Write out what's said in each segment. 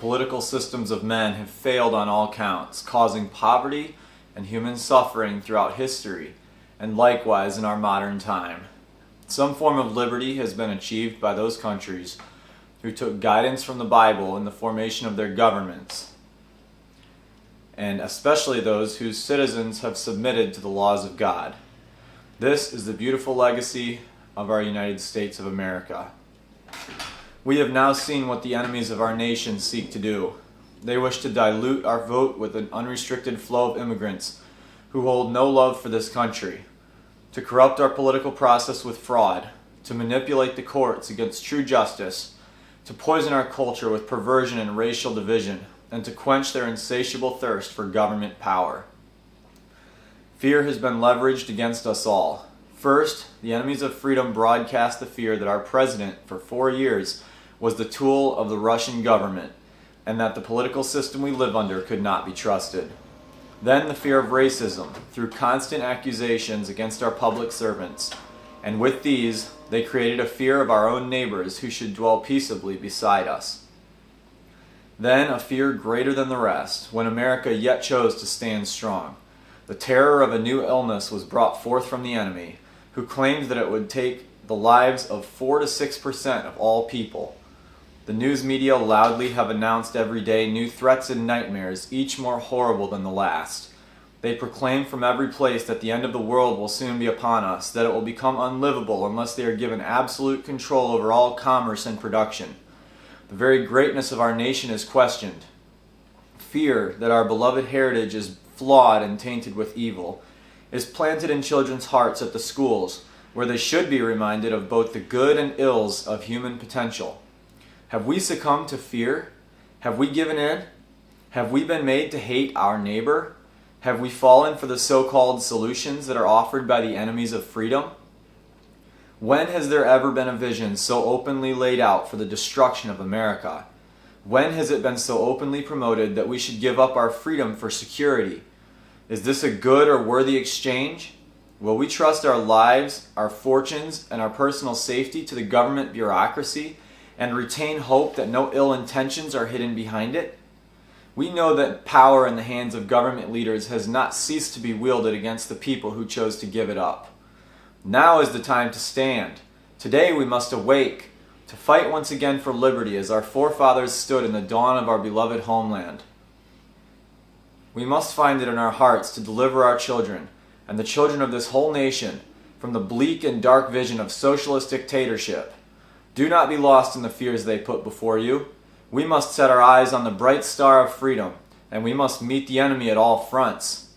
political systems of men have failed on all counts, causing poverty and human suffering throughout history, and likewise in our modern time. Some form of liberty has been achieved by those countries who took guidance from the Bible in the formation of their governments, and especially those whose citizens have submitted to the laws of God. This is the beautiful legacy of our United States of America. We have now seen what the enemies of our nation seek to do. They wish to dilute our vote with an unrestricted flow of immigrants who hold no love for this country, to corrupt our political process with fraud, to manipulate the courts against true justice, to poison our culture with perversion and racial division, and to quench their insatiable thirst for government power. Fear has been leveraged against us all. First, the enemies of freedom broadcast the fear that our president, for 4 years, was the tool of the Russian government, and that the political system we live under could not be trusted. Then the fear of racism, through constant accusations against our public servants, and with these, they created a fear of our own neighbors who should dwell peaceably beside us. Then a fear greater than the rest, when America yet chose to stand strong. The terror of a new illness was brought forth from the enemy, who claimed that it would take the lives of 4 to 6% of all people. The news media loudly have announced every day new threats and nightmares, each more horrible than the last. They proclaim from every place that the end of the world will soon be upon us, that it will become unlivable unless they are given absolute control over all commerce and production. The very greatness of our nation is questioned. Fear that our beloved heritage is flawed and tainted with evil is planted in children's hearts at the schools, where they should be reminded of both the good and ills of human potential. Have we succumbed to fear? Have we given in? Have we been made to hate our neighbor? Have we fallen for the so-called solutions that are offered by the enemies of freedom? When has there ever been a vision so openly laid out for the destruction of America? When has it been so openly promoted that we should give up our freedom for security? Is this a good or worthy exchange? Will we trust our lives, our fortunes, and our personal safety to the government bureaucracy and retain hope that no ill intentions are hidden behind it? We know that power in the hands of government leaders has not ceased to be wielded against the people who chose to give it up. Now is the time to stand. Today we must awake, to fight once again for liberty as our forefathers stood in the dawn of our beloved homeland. We must find it in our hearts to deliver our children, and the children of this whole nation, from the bleak and dark vision of socialist dictatorship. Do not be lost in the fears they put before you. We must set our eyes on the bright star of freedom, and we must meet the enemy at all fronts.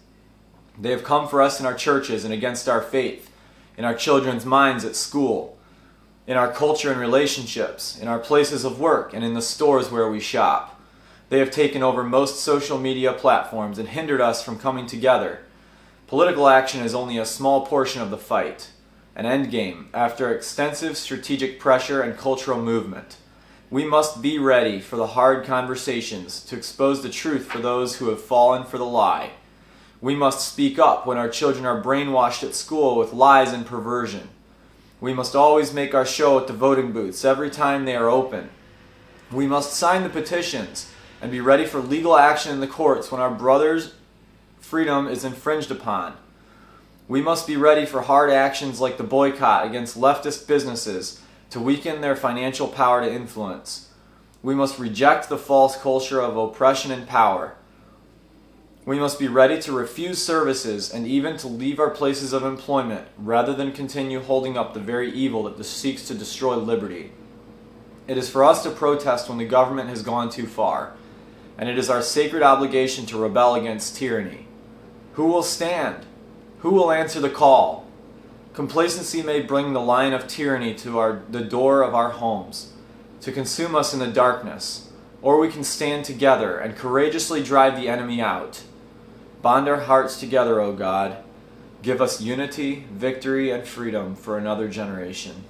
They have come for us in our churches and against our faith, in our children's minds at school, in our culture and relationships, in our places of work, and in the stores where we shop. They have taken over most social media platforms and hindered us from coming together. Political action is only a small portion of the fight, an endgame after extensive strategic pressure and cultural movement. We must be ready for the hard conversations to expose the truth for those who have fallen for the lie. We must speak up when our children are brainwashed at school with lies and perversion. We must always make our show at the voting booths every time they are open. We must sign the petitions and be ready for legal action in the courts when our brothers' freedom is infringed upon. We must be ready for hard actions like the boycott against leftist businesses to weaken their financial power to influence. We must reject the false culture of oppression and power. We must be ready to refuse services and even to leave our places of employment rather than continue holding up the very evil that seeks to destroy liberty. It is for us to protest when the government has gone too far, and it is our sacred obligation to rebel against tyranny. Who will stand? Who will answer the call? Complacency may bring the lion of tyranny to the door of our homes, to consume us in the darkness, or we can stand together and courageously drive the enemy out. Bond our hearts together, O God. Give us unity, victory, and freedom for another generation.